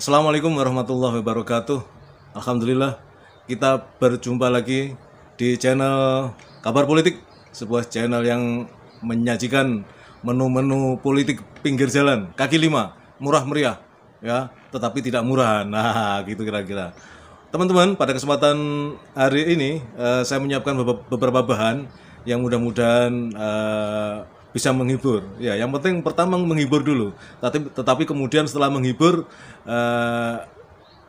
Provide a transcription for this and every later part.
Assalamualaikum warahmatullahi wabarakatuh. Alhamdulillah kita berjumpa lagi di channel Kabar Politik, sebuah channel yang menyajikan menu-menu politik pinggir jalan, kaki lima, murah meriah, ya, tetapi tidak murah. Nah, gitu kira-kira. Teman-teman, pada kesempatan hari ini saya menyiapkan beberapa bahan yang mudah-mudahan bisa menghibur. Ya, yang penting pertama menghibur dulu. Tetapi kemudian setelah menghibur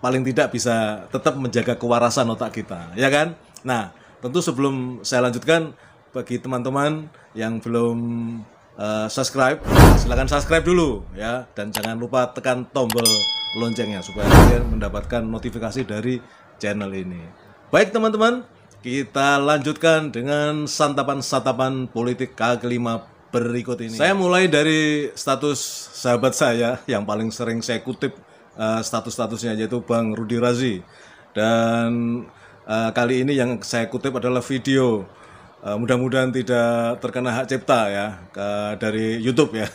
paling tidak bisa tetap menjaga kewarasan otak kita, ya kan? Nah, tentu sebelum saya lanjutkan, bagi teman-teman yang belum subscribe, silakan subscribe dulu ya, dan jangan lupa tekan tombol loncengnya supaya kalian mendapatkan notifikasi dari channel ini. Baik teman-teman, kita lanjutkan dengan santapan-santapan politik kaki-lima berikut ini. Saya mulai dari status sahabat saya yang paling sering saya kutip status-statusnya, yaitu Bang Rudi Razi. Dan kali ini yang saya kutip adalah video, mudah-mudahan tidak terkena hak cipta ya, dari YouTube ya.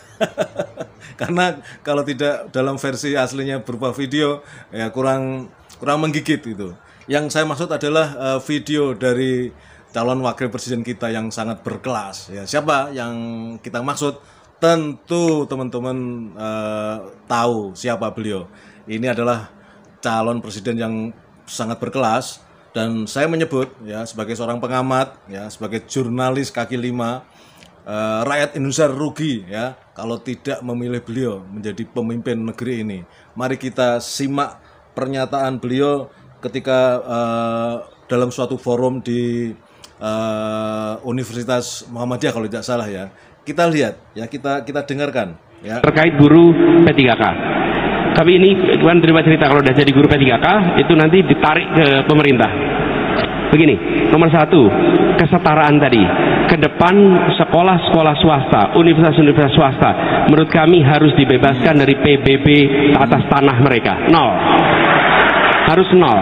Karena kalau tidak dalam versi aslinya berupa video ya kurang menggigit gitu. Yang saya maksud adalah video dari calon wakil presiden kita yang sangat berkelas ya. Siapa yang kita maksud? Tentu teman-teman tahu siapa beliau. Ini adalah calon presiden yang sangat berkelas, dan saya menyebut ya sebagai seorang pengamat ya, sebagai jurnalis kaki lima, rakyat Indonesia rugi ya kalau tidak memilih beliau menjadi pemimpin negeri ini. Mari kita simak pernyataan beliau ketika dalam suatu forum di Universitas Muhammadiyah kalau tidak salah ya. Kita lihat ya, kita dengarkan ya. Terkait guru P3K. Kami ini bukan terima cerita kalau udah jadi guru P3K itu nanti ditarik ke pemerintah. Begini, nomor satu, kesetaraan tadi. Ke depan sekolah-sekolah swasta, universitas-universitas swasta, menurut kami harus dibebaskan dari PBB atas tanah mereka. Nol. Harus nol.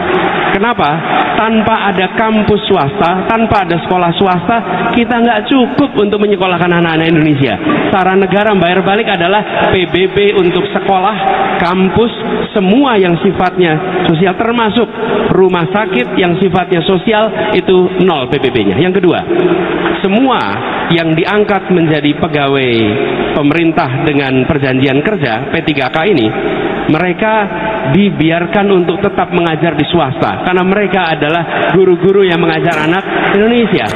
Kenapa? Tanpa ada kampus swasta, tanpa ada sekolah swasta, kita nggak cukup untuk menyekolahkan anak-anak Indonesia. Cara negara membayar balik adalah PBB untuk sekolah, kampus, semua yang sifatnya sosial, termasuk rumah sakit yang sifatnya sosial, itu nol PBB-nya. Yang kedua, semua yang diangkat menjadi pegawai pemerintah dengan perjanjian kerja P3K ini, mereka dibiarkan untuk tetap mengajar di swasta karena mereka adalah guru-guru yang mengajar anak Indonesia.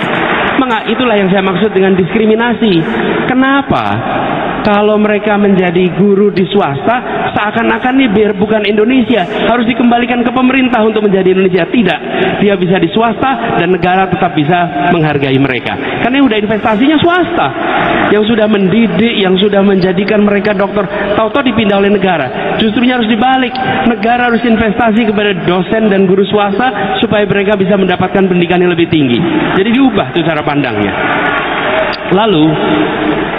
Itulah yang saya maksud dengan diskriminasi. Kenapa? Kalau mereka menjadi guru di swasta, seakan-akan ini biar bukan Indonesia, harus dikembalikan ke pemerintah untuk menjadi Indonesia. Tidak, dia bisa di swasta dan negara tetap bisa menghargai mereka. Karena udah investasinya swasta, yang sudah mendidik, yang sudah menjadikan mereka dokter, tahu-tahu dipindah oleh negara. Justrunya harus dibalik, negara harus investasi kepada dosen dan guru swasta supaya mereka bisa mendapatkan pendidikan yang lebih tinggi. Jadi diubah tuh cara pandangnya. Lalu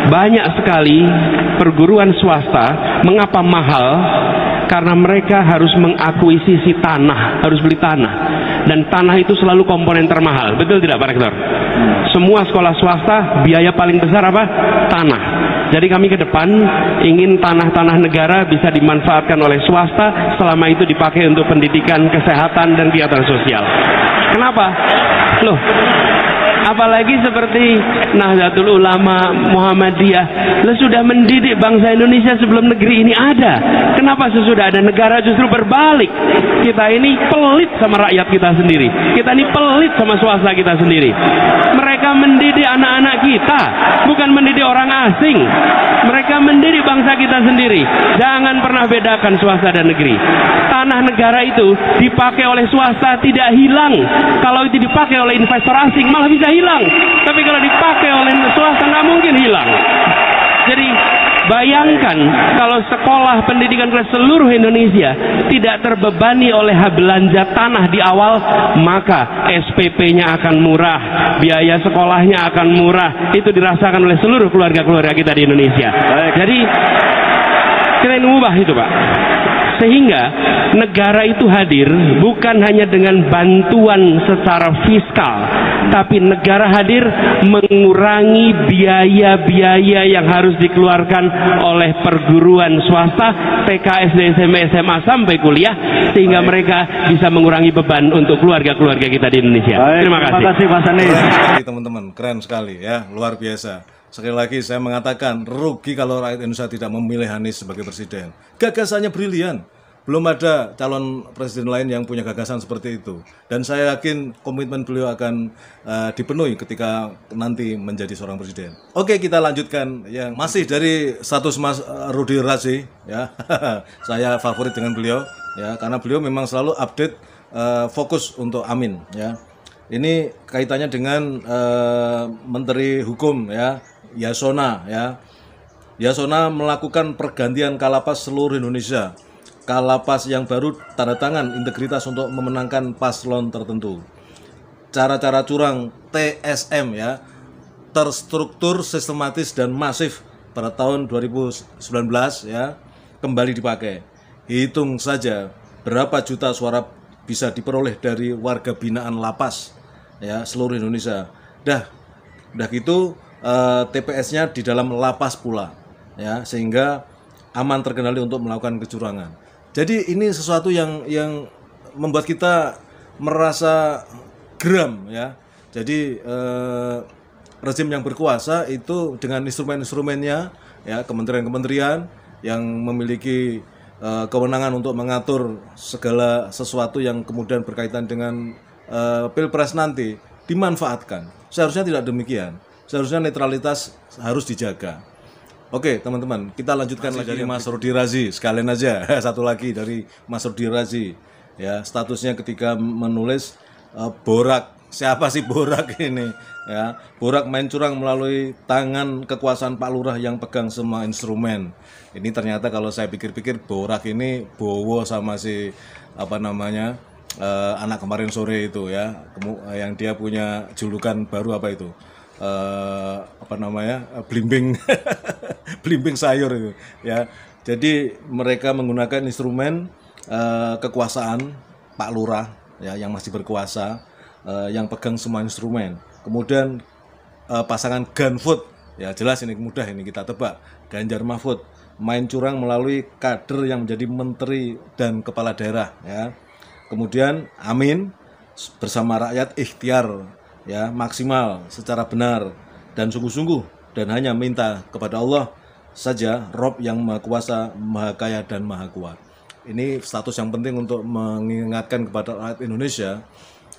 banyak sekali perguruan swasta, mengapa mahal? Karena mereka harus mengakuisisi tanah, harus beli tanah, dan tanah itu selalu komponen termahal. Betul tidak Pak Rektor? Semua sekolah swasta biaya paling besar apa? Tanah. Jadi kami ke depan ingin tanah-tanah negara bisa dimanfaatkan oleh swasta selama itu dipakai untuk pendidikan, kesehatan, dan kegiatan sosial. Kenapa? Loh, apalagi seperti Nahdlatul Ulama, Muhammadiyah, sudah mendidik bangsa Indonesia sebelum negeri ini ada. Kenapa sesudah ada negara justru berbalik? Kita ini pelit sama rakyat kita sendiri. Kita ini pelit sama swasta kita sendiri. Mereka mendidik anak-anak kita, bukan mendidik orang asing. Mereka mendidik bangsa kita sendiri. Jangan pernah bedakan swasta dan negeri. Tanah negara itu dipakai oleh swasta tidak hilang. Kalau itu dipakai oleh investor asing malah bisa hilang. Tapi kalau dipakai oleh swasta nggak mungkin hilang. Jadi bayangkan kalau sekolah pendidikan ke seluruh Indonesia tidak terbebani oleh belanja tanah di awal, maka SPP-nya akan murah, biaya sekolahnya akan murah. Itu dirasakan oleh seluruh keluarga-keluarga kita di Indonesia. Jadi kita ingin mengubah itu Pak. Sehingga negara itu hadir bukan hanya dengan bantuan secara fiskal, tapi negara hadir mengurangi biaya-biaya yang harus dikeluarkan oleh perguruan swasta, TK, SD, SMP, SMA sampai kuliah, sehingga mereka bisa mengurangi beban untuk keluarga-keluarga kita di Indonesia. Baik, terima kasih. Terima kasih Mas Anies. Teman-teman, keren sekali ya, luar biasa. Sekali lagi saya mengatakan rugi kalau rakyat Indonesia tidak memilih Anies sebagai presiden. Gagasannya brilian. Belum ada calon presiden lain yang punya gagasan seperti itu. Dan saya yakin komitmen beliau akan dipenuhi ketika nanti menjadi seorang presiden. Oke, kita lanjutkan yang masih dari status Mas Rudy Razi ya. Saya favorit dengan beliau ya, karena beliau memang selalu update fokus untuk Amin ya. Ini kaitannya dengan Menteri Hukum ya, Yasona ya. Yasona melakukan pergantian kalapas seluruh Indonesia. Kalapas yang baru tanda tangan integritas untuk memenangkan paslon tertentu. Cara-cara curang TSM ya, terstruktur, sistematis dan masif pada tahun 2019 ya, kembali dipakai. Hitung saja berapa juta suara bisa diperoleh dari warga binaan lapas ya, seluruh Indonesia. Udah gitu TPS-nya di dalam lapas pula ya, sehingga aman terkendali untuk melakukan kecurangan. Jadi ini sesuatu yang membuat kita merasa geram ya. Jadi rezim yang berkuasa itu dengan instrumen-instrumennya ya, kementerian-kementerian yang memiliki kewenangan untuk mengatur segala sesuatu yang kemudian berkaitan dengan Pilpres nanti dimanfaatkan. Seharusnya tidak demikian. Seharusnya netralitas harus dijaga. Oke teman-teman, kita lanjutkan lagi dari Mas Rudy Razi. Sekalian aja satu lagi dari Mas Rudy Razi ya, statusnya ketika menulis Borak. Siapa sih Borak ini ya? Borak main curang melalui tangan kekuasaan Pak Lurah yang pegang semua instrumen. Ini ternyata kalau saya pikir-pikir Borak ini Bowo sama si apa namanya anak kemarin sore itu ya, yang dia punya julukan baru apa itu? Apa namanya, blimbing blimbing sayur itu ya. Jadi mereka menggunakan instrumen kekuasaan Pak Lurah ya, yang masih berkuasa, yang pegang semua instrumen. Kemudian pasangan Gunfood ya, jelas ini mudah ini kita tebak, Ganjar Mahfud main curang melalui kader yang menjadi menteri dan kepala daerah ya. Kemudian Amin bersama rakyat ikhtiar ya, maksimal secara benar dan sungguh-sungguh, dan hanya minta kepada Allah saja, Rob yang Maha Kuasa, Maha Kaya dan Maha Kuat. Ini status yang penting untuk mengingatkan kepada rakyat Indonesia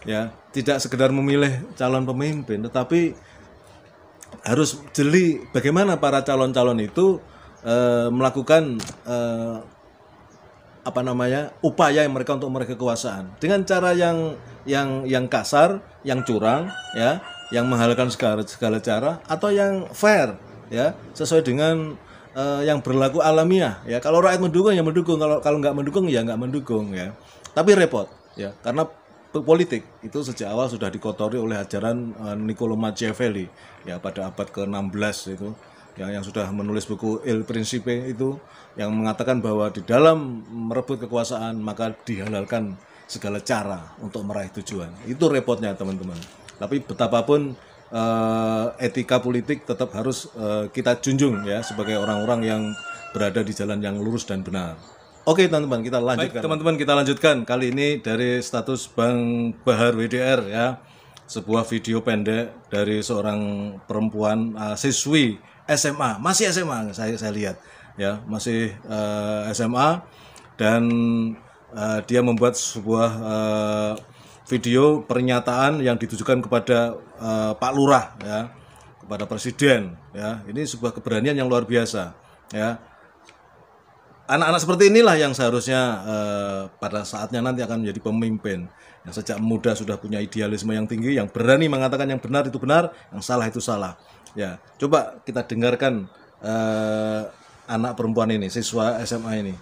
ya, tidak sekedar memilih calon pemimpin, tetapi harus jeli bagaimana para calon-calon itu melakukan apa namanya, upaya yang mereka untuk meraih kekuasaan dengan cara yang kasar, yang curang ya, yang menghalalkan segala cara, atau yang fair ya, sesuai dengan yang berlaku alamiah ya. Kalau rakyat mendukung ya mendukung, kalau nggak mendukung ya nggak mendukung ya. Tapi repot ya, karena politik itu sejak awal sudah dikotori oleh ajaran Niccolo Machiavelli ya, pada abad ke-16 itu yang sudah menulis buku Il Principe itu, yang mengatakan bahwa di dalam merebut kekuasaan maka dihalalkan segala cara untuk meraih tujuan. Itu repotnya teman-teman. Tapi betapapun etika politik tetap harus kita junjung ya, sebagai orang-orang yang berada di jalan yang lurus dan benar. Oke teman-teman, kita lanjutkan. Baik, teman-teman, kita lanjutkan. Kali ini dari status Bang Bahar WDR ya, sebuah video pendek dari seorang perempuan siswi SMA, masih SMA saya lihat ya, masih SMA, dan dia membuat sebuah video pernyataan yang ditujukan kepada Pak Lurah ya, kepada Presiden ya. Ini sebuah keberanian yang luar biasa ya. Anak-anak seperti inilah yang seharusnya pada saatnya nanti akan menjadi pemimpin, yang sejak muda sudah punya idealisme yang tinggi, yang berani mengatakan yang benar itu benar, yang salah itu salah ya. Coba kita dengarkan anak perempuan ini, siswa SMA ini.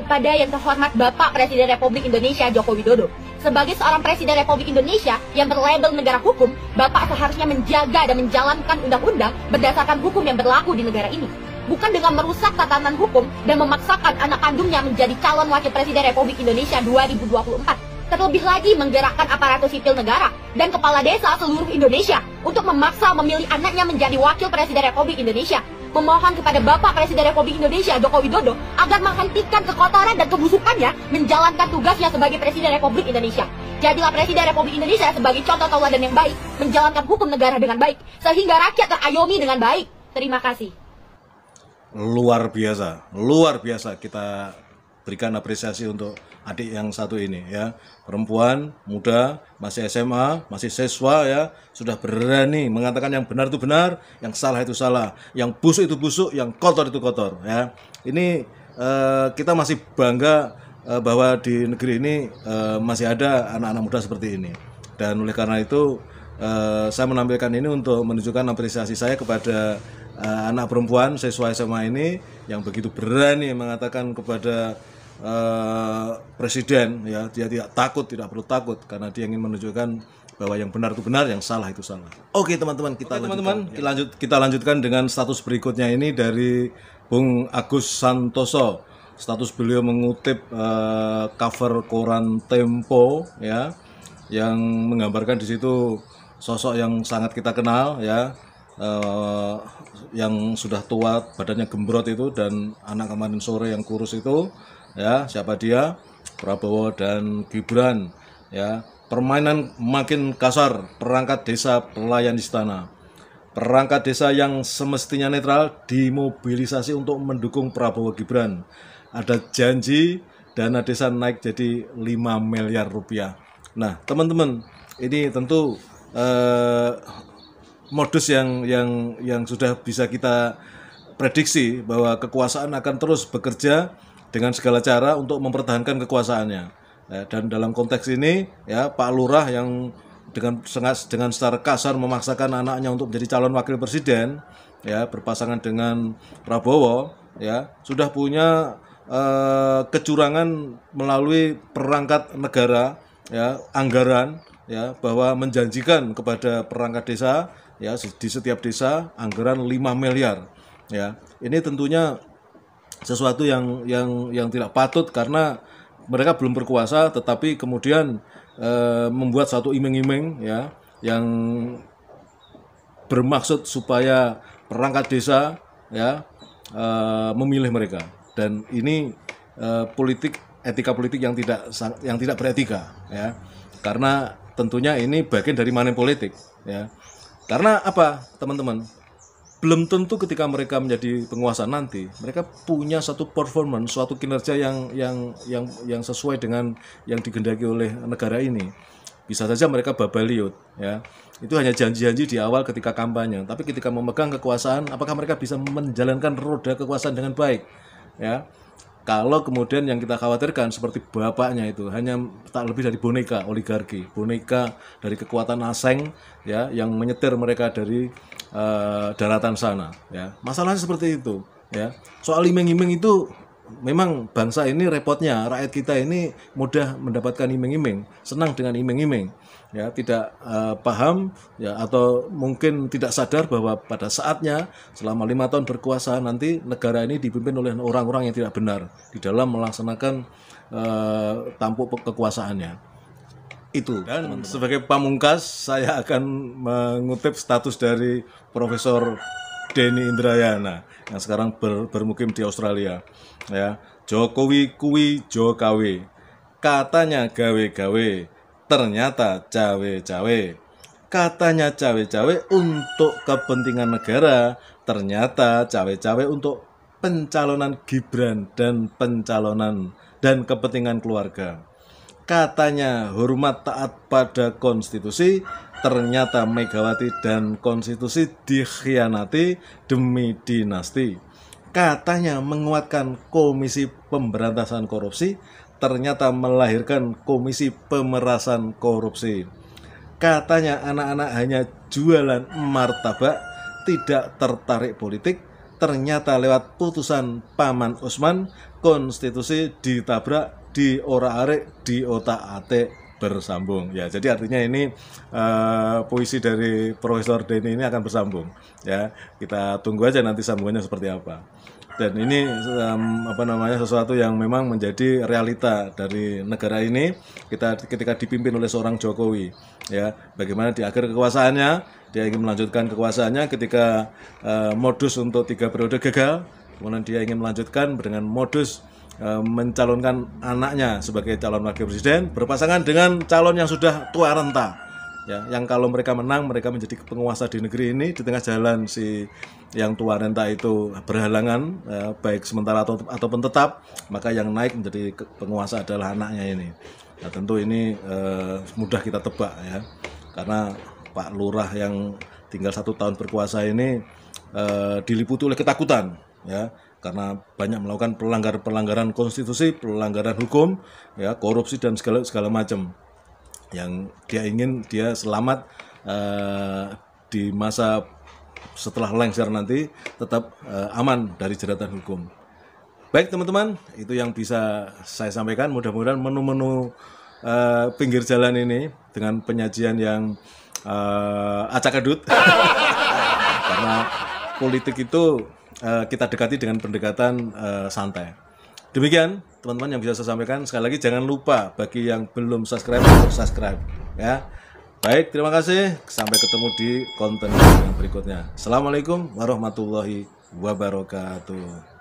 Kepada yang terhormat Bapak Presiden Republik Indonesia Joko Widodo, sebagai seorang Presiden Republik Indonesia yang berlabel negara hukum, Bapak seharusnya menjaga dan menjalankan undang-undang berdasarkan hukum yang berlaku di negara ini. bukan dengan merusak tatanan hukum dan memaksakan anak kandungnya menjadi calon wakil presiden Republik Indonesia 2024. Terlebih lagi menggerakkan aparatur sipil negara dan kepala desa seluruh Indonesia untuk memaksa memilih anaknya menjadi wakil presiden Republik Indonesia. Memohon kepada Bapak Presiden Republik Indonesia Joko Widodo agar menghentikan kekotoran dan kebusukannya menjalankan tugasnya sebagai Presiden Republik Indonesia. Jadilah Presiden Republik Indonesia sebagai contoh tauladan yang baik, menjalankan hukum negara dengan baik, sehingga rakyat terayomi dengan baik. Terima kasih. Luar biasa kita berikan apresiasi untuk adik yang satu ini ya, perempuan muda, masih SMA, masih siswa ya, sudah berani mengatakan yang benar itu benar, yang salah itu salah, yang busuk itu busuk, yang kotor itu kotor ya. Ini kita masih bangga bahwa di negeri ini masih ada anak-anak muda seperti ini, dan oleh karena itu saya menampilkan ini untuk menunjukkan apresiasi saya kepada anak perempuan siswa SMA ini yang begitu berani mengatakan kepada presiden ya, dia tidak takut, tidak perlu takut karena dia ingin menunjukkan bahwa yang benar itu benar, yang salah itu salah. Oke teman-teman, kita lanjutkan dengan status berikutnya ini dari Bung Agus Santoso. Status beliau mengutip cover koran Tempo ya, yang menggambarkan di situ sosok yang sangat kita kenal ya, yang sudah tua, badannya gembrot itu, dan anak kemarin sore yang kurus itu ya, siapa dia? Prabowo dan Gibran ya. Permainan makin kasar, perangkat desa pelayan istana. Perangkat desa yang semestinya netral dimobilisasi untuk mendukung Prabowo Gibran. Ada janji dana desa naik jadi 5 miliar rupiah. Nah teman-teman, ini tentu modus yang sudah bisa kita prediksi bahwa kekuasaan akan terus bekerja dengan segala cara untuk mempertahankan kekuasaannya. Dan dalam konteks ini ya, Pak Lurah yang dengan secara kasar memaksakan anaknya untuk menjadi calon wakil presiden ya, berpasangan dengan Prabowo ya, sudah punya kecurangan melalui perangkat negara ya, anggaran ya, bahwa menjanjikan kepada perangkat desa ya, di setiap desa anggaran 5 miliar ya. Ini tentunya sesuatu yang tidak patut, karena mereka belum berkuasa tetapi kemudian membuat satu iming-iming ya, yang bermaksud supaya perangkat desa ya memilih mereka. Dan ini etika politik yang tidak beretika ya, karena tentunya ini bagian dari money politik ya. Karena apa teman-teman? Belum tentu ketika mereka menjadi penguasa nanti mereka punya satu performance, suatu kinerja yang sesuai dengan yang digendaki oleh negara ini. Bisa saja mereka babaliut ya. Itu hanya janji-janji di awal ketika kampanye, tapi ketika memegang kekuasaan apakah mereka bisa menjalankan roda kekuasaan dengan baik ya? Kalau kemudian yang kita khawatirkan seperti bapaknya itu hanya tak lebih dari boneka oligarki, boneka dari kekuatan asing ya, yang menyetir mereka dari daratan sana ya. Masalahnya seperti itu ya. Soal iming-iming itu memang bangsa ini repotnya, rakyat kita ini mudah mendapatkan iming-iming, senang dengan iming-iming ya, tidak paham ya, atau mungkin tidak sadar bahwa pada saatnya selama 5 tahun berkuasa nanti negara ini dipimpin oleh orang-orang yang tidak benar di dalam melaksanakan tampuk kekuasaannya itu. Dan sebagai pamungkas saya akan mengutip status dari Profesor Denny Indrayana yang sekarang bermukim di Australia ya. Jokowi kuwi Jokawe, katanya gawe-gawe, ternyata cawe-cawe. Katanya cawe-cawe untuk kepentingan negara, ternyata cawe-cawe untuk pencalonan Gibran dan pencalonan dan kepentingan keluarga. Katanya hormat taat pada konstitusi, ternyata Megawati dan konstitusi dikhianati demi dinasti. Katanya menguatkan Komisi Pemberantasan Korupsi, ternyata melahirkan Komisi Pemerasan Korupsi. Katanya anak-anak hanya jualan martabak, tidak tertarik politik, ternyata lewat putusan Paman Usman, konstitusi ditabrak, diorak-arik, diotak-atik. bersambung. Ya, jadi artinya ini puisi dari Profesor Denny ini akan bersambung. Ya, kita tunggu aja nanti sambungannya seperti apa. Dan ini sesuatu yang memang menjadi realita dari negara ini ketika dipimpin oleh seorang Jokowi. Ya, bagaimana di akhir kekuasaannya dia ingin melanjutkan kekuasaannya ketika modus untuk 3 periode gagal, kemudian dia ingin melanjutkan dengan modus mencalonkan anaknya sebagai calon wakil presiden berpasangan dengan calon yang sudah tua renta, ya, yang kalau mereka menang mereka menjadi penguasa di negeri ini. Di tengah jalan si yang tua renta itu berhalangan, baik sementara ataupun tetap, maka yang naik menjadi penguasa adalah anaknya ini. Nah, tentu ini mudah kita tebak, ya, karena Pak Lurah yang tinggal 1 tahun berkuasa ini diliputi oleh ketakutan, ya, karena banyak melakukan pelanggaran konstitusi, pelanggaran hukum, ya, korupsi dan segala macam. Yang dia ingin dia selamat di masa setelah lengser nanti tetap aman dari jeratan hukum. Baik teman-teman, itu yang bisa saya sampaikan. Mudah-mudahan menu-menu pinggir jalan ini dengan penyajian yang acak adut karena politik itu kita dekati dengan pendekatan santai. Demikian teman-teman yang bisa saya sampaikan. Sekali lagi jangan lupa bagi yang belum subscribe untuk subscribe, ya. Baik, terima kasih. Sampai ketemu di konten yang berikutnya. Assalamualaikum warahmatullahi wabarakatuh.